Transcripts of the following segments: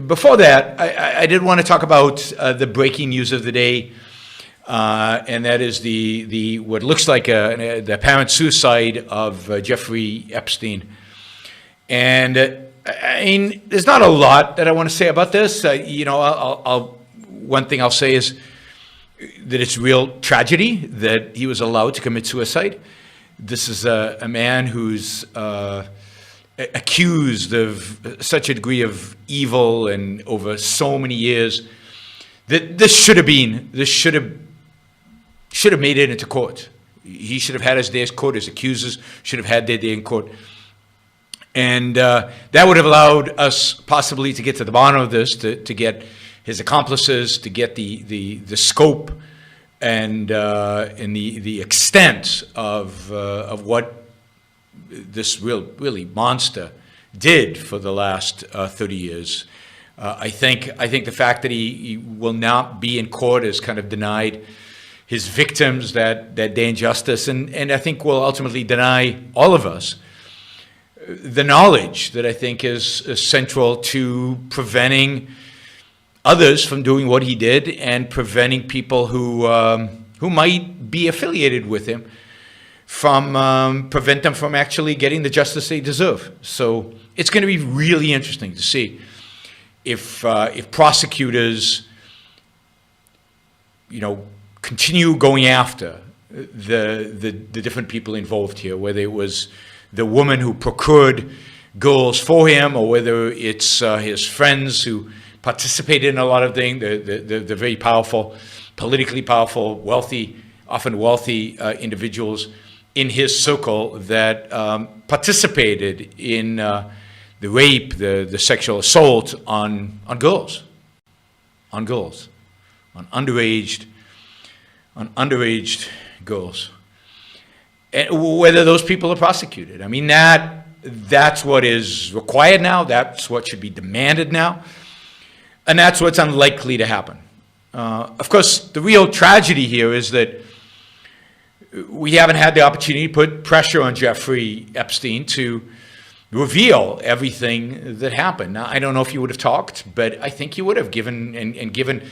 before that, I did want to talk about the breaking news of the day, and that is the what looks like the apparent suicide of Jeffrey Epstein. And I mean, there's not a lot that I want to say about this. One thing I'll say is that it's real tragedy that he was allowed to commit suicide. This is a man who's accused of such a degree of evil and over so many years that this should have made it into court. He should have had his day in court. His accusers should have had their day in court. And that would have allowed us possibly to get to the bottom of this, to get his accomplices, to get the scope and the extent of what this really monster did for the last 30 years. I think the fact that he will not be in court has kind of denied his victims that day in justice, and I think will ultimately deny all of us the knowledge that I think is central to preventing others from doing what he did and preventing people who might be affiliated with him from prevent them from actually getting the justice they deserve. So it's going to be really interesting to see if prosecutors, continue going after the different people involved here, whether it was the woman who procured girls for him, or whether it's his friends who participated in a lot of things, the very powerful, politically powerful, often wealthy individuals in his circle that participated in the rape, the sexual assault on girls, on underage girls, and whether those people are prosecuted. I mean, that's what is required now. That's what should be demanded now, and that's what's unlikely to happen. Of course, the real tragedy here is that we haven't had the opportunity to put pressure on Jeffrey Epstein to reveal everything that happened. Now, I don't know if he would have talked, but I think he would have given,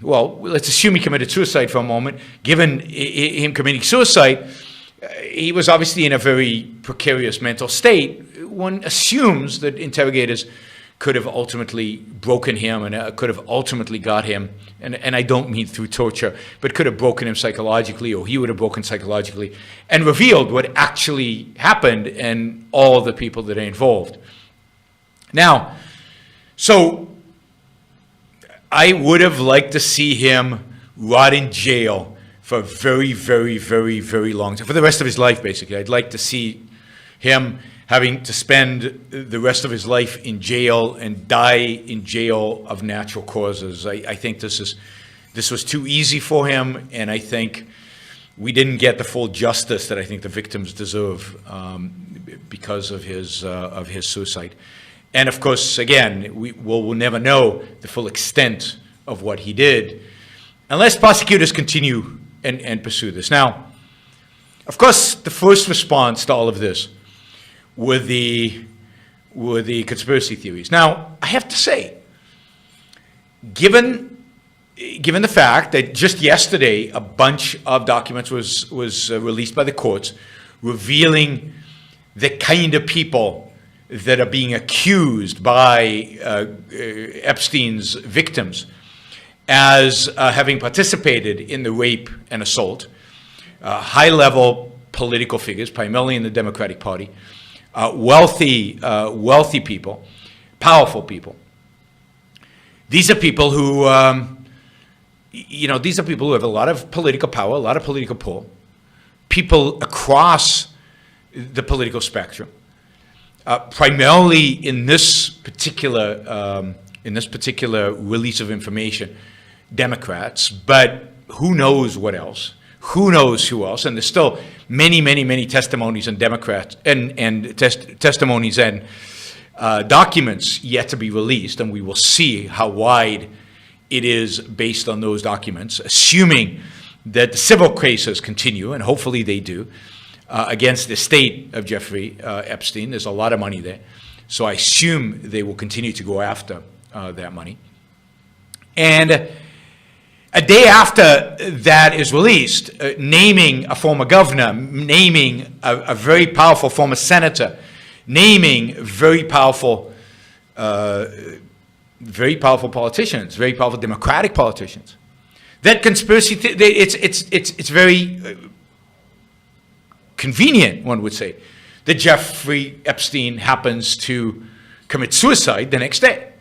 well, let's assume he committed suicide for a moment. Given him committing suicide, he was obviously in a very precarious mental state. One assumes that interrogators could have ultimately broken him and could have ultimately got him, and I don't mean through torture, but could have broken him psychologically, or he would have broken psychologically, and revealed what actually happened and all the people that are involved. Now, so I would have liked to see him rot in jail for a very, very, very, very long time, for the rest of his life, basically. I'd like to see him having to spend the rest of his life in jail and die in jail of natural causes. I think this was too easy for him, and I think we didn't get the full justice that I think the victims deserve because of his suicide. And of course, again, we'll never know the full extent of what he did unless prosecutors continue and pursue this. Now, of course, the first response to all of this were the conspiracy theories. Now, I have to say, given the fact that just yesterday a bunch of documents was released by the courts revealing the kind of people that are being accused by Epstein's victims as having participated in the rape and assault, high-level political figures, primarily in the Democratic Party, wealthy people, powerful people. These are people who, these are people who have a lot of political power, a lot of political pull, people across the political spectrum. Primarily in this particular release of information, Democrats, but who knows what else? Who knows who else? And there's still many testimonies and Democrats and testimonies and documents yet to be released, and we will see how wide it is based on those documents, assuming that the civil cases continue, and hopefully they do, against the estate of Jeffrey Epstein. There's a lot of money there. So I assume they will continue to go after that money. And a day after that is released, naming a former governor, naming a very powerful former senator, naming very powerful politicians, very powerful Democratic politicians. That conspiracy, it's very convenient, one would say, that Jeffrey Epstein happens to commit suicide the next day.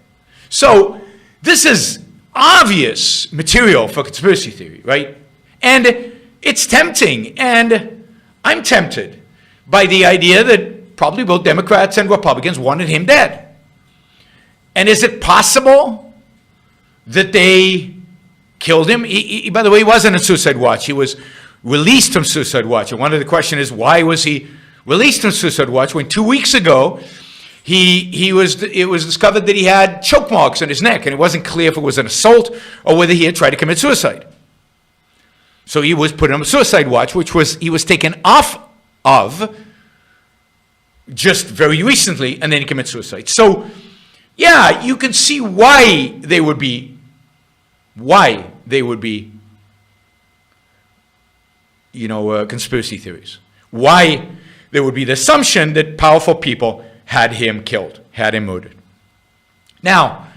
So this is obvious material for conspiracy theory, right? And it's tempting, and I'm tempted by the idea that probably both Democrats and Republicans wanted him dead. And is it possible that they killed him? By the way, he wasn't on suicide watch. He was released from suicide watch. And one of the questions is, why was he released from suicide watch when 2 weeks ago it was discovered that he had choke marks on his neck, and it wasn't clear if it was an assault or whether he had tried to commit suicide. So he was put on suicide watch, he was taken off of just very recently, and then he committed suicide. So, yeah, you can see why they would be, conspiracy theories. Why there would be the assumption that powerful people had him killed, had him murdered. Now,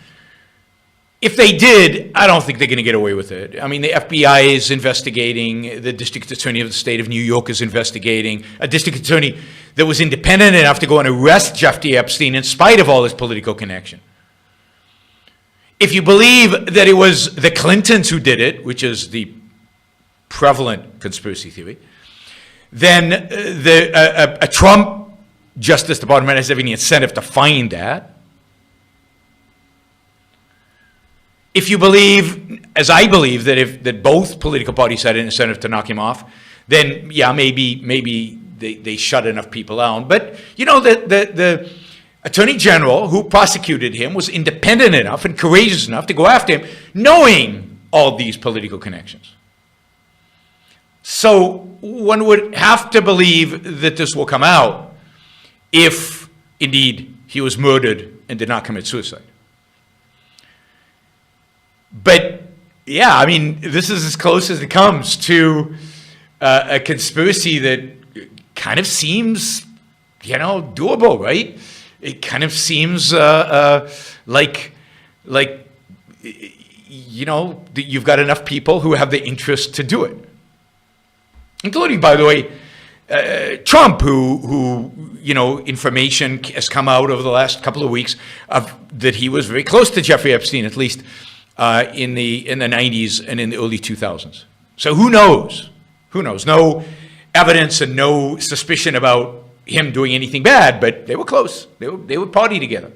if they did, I don't think they're going to get away with it. I mean, the FBI is investigating, the district attorney of the state of New York is investigating, a district attorney that was independent enough to go and arrest Jeffrey Epstein in spite of all his political connection. If you believe that it was the Clintons who did it, which is the prevalent conspiracy theory, then a Trump Justice Department has any incentive to find that. If you believe, as I believe, that both political parties had an incentive to knock him off, then yeah, maybe they shut enough people out. But the Attorney General who prosecuted him was independent enough and courageous enough to go after him, knowing all these political connections. So one would have to believe that this will come out if, indeed, he was murdered and did not commit suicide. But, yeah, I mean, this is as close as it comes to a conspiracy that kind of seems, doable, right? It kind of seems like you've got enough people who have the interest to do it. Including, by the way, Trump, who information has come out over the last couple of weeks that he was very close to Jeffrey Epstein, at least in the 90s and in the early 2000s. So who knows? Who knows? No evidence and no suspicion about him doing anything bad, but they were close. They would party together.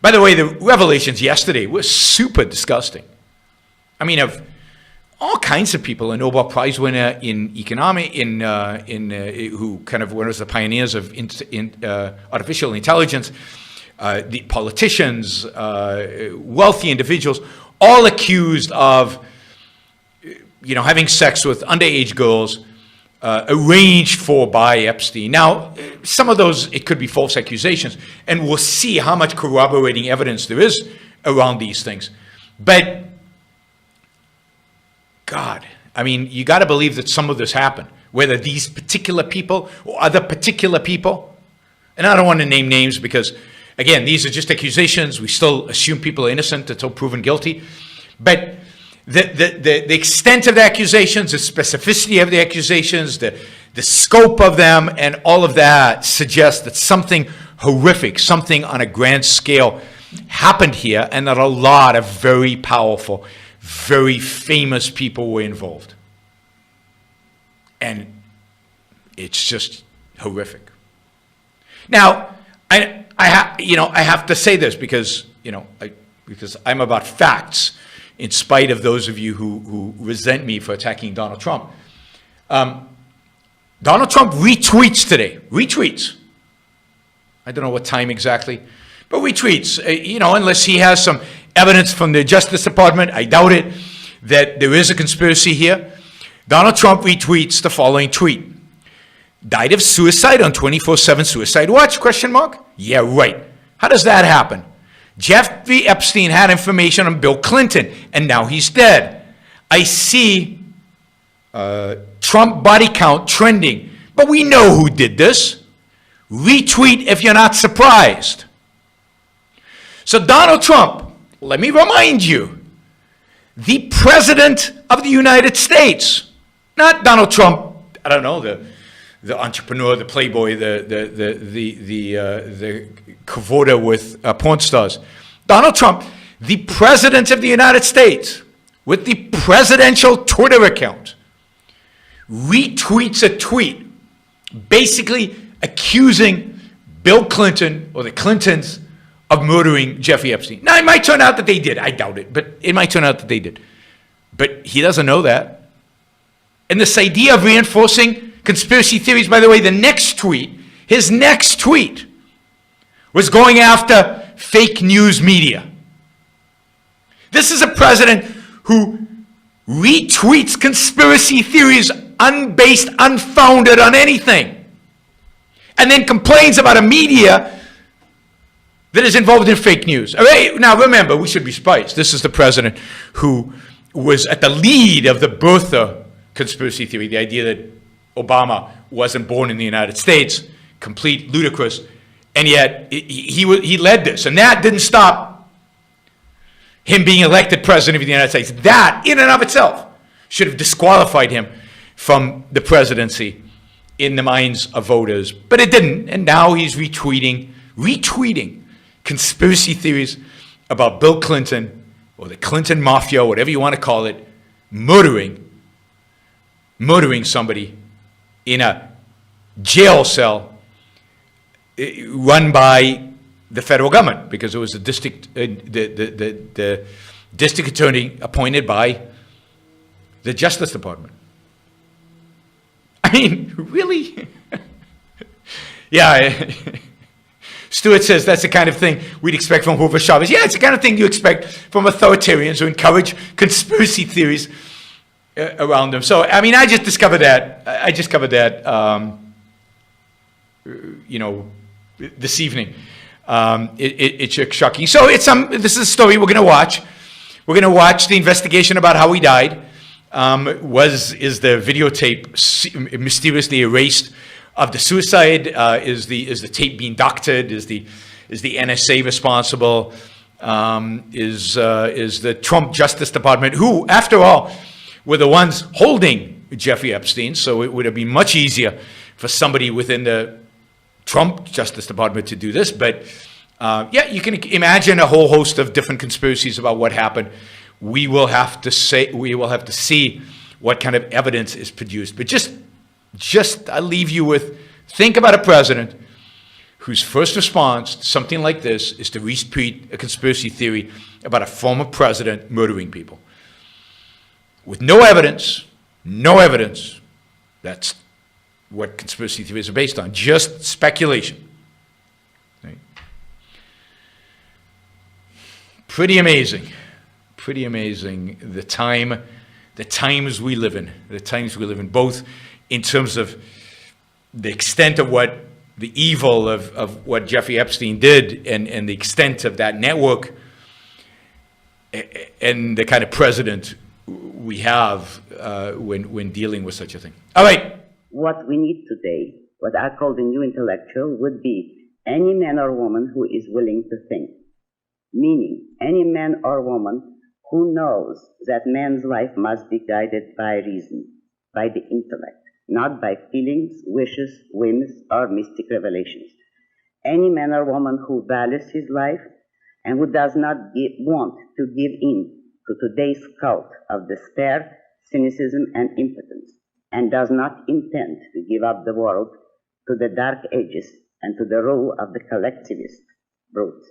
By the way, the revelations yesterday were super disgusting. I mean, of all kinds of people, a Nobel Prize winner in economics, who kind of was the pioneers of artificial intelligence, the politicians, wealthy individuals, all accused of, having sex with underage girls, arranged for by Epstein. Now, some of those, it could be false accusations, and we'll see how much corroborating evidence there is around these things. But God, I mean, you got to believe that some of this happened, whether these particular people or other particular people. And I don't want to name names because, again, these are just accusations. We still assume people are innocent until proven guilty. But the extent of the accusations, the specificity of the accusations, the scope of them, and all of that suggests that something horrific, something on a grand scale happened here, and that a lot of very powerful, very famous people were involved. And it's just horrific. Now, I have to say this because I'm about facts, in spite of those of you who resent me for attacking Donald Trump. Donald Trump retweets today. Retweets. I don't know what time exactly, but retweets. Unless he has some evidence from the Justice Department, I doubt it, that there is a conspiracy here. Donald Trump retweets the following tweet. died of suicide on 24/7 suicide watch, question mark? Yeah, right. How does that happen? Jeffrey Epstein had information on Bill Clinton, and now he's dead. I see Trump body count trending, but we know who did this. Retweet if you're not surprised. So Donald Trump, let me remind you, the President of the United States, not Donald Trump, I don't know, the entrepreneur, the playboy, the cavorter with porn stars. Donald Trump, the President of the United States, with the presidential Twitter account, retweets a tweet basically accusing Bill Clinton or the Clintons of murdering Jeffrey Epstein. Now, it might turn out that they did. I doubt it, but it might turn out that they did. But he doesn't know that. And this idea of reinforcing conspiracy theories, by the way, his next tweet was going after fake news media. This is a president who retweets conspiracy theories unbased, unfounded on anything, and then complains about a media that is involved in fake news. All right, now remember, we should be surprised. This is the president who was at the lead of the birther conspiracy theory, the idea that Obama wasn't born in the United States, complete ludicrous, and yet he led this, and that didn't stop him being elected president of the United States. That, in and of itself, should have disqualified him from the presidency in the minds of voters, but it didn't, and now he's retweeting conspiracy theories about Bill Clinton or the Clinton Mafia, whatever you want to call it, murdering somebody in a jail cell run by the federal government, because it was the district attorney appointed by the Justice Department. I mean, really? Yeah. Stewart says that's the kind of thing we'd expect from Hoover Chavez. Yeah, it's the kind of thing you expect from authoritarians who encourage conspiracy theories around them. So, I mean, I just covered that, this evening. It's shocking. So this is a story we're going to watch. We're going to watch the investigation about how he died. Is the videotape mysteriously erased of the suicide? Is the tape being doctored? Is the NSA responsible? Is the Trump Justice Department, who, after all, were the ones holding Jeffrey Epstein? So it would have been much easier for somebody within the Trump Justice Department to do this. But you can imagine a whole host of different conspiracies about what happened. We will have to see what kind of evidence is produced. But just I'll leave you with, think about a president whose first response to something like this is to retweet a conspiracy theory about a former president murdering people. With no evidence. That's what conspiracy theories are based on, just speculation. Right? Pretty amazing the times we live in, both in terms of the extent of what the evil of what Jeffrey Epstein did, and the extent of that network, and the kind of president we have when dealing with such a thing. All right. What we need today, what I call the new intellectual, would be any man or woman who is willing to think. Meaning, any man or woman who knows that man's life must be guided by reason, by the intellect, not by feelings, wishes, whims, or mystic revelations. Any man or woman who values his life and who does not want to give in to today's cult of despair, cynicism, and impotence, and does not intend to give up the world to the dark ages and to the rule of the collectivist brute.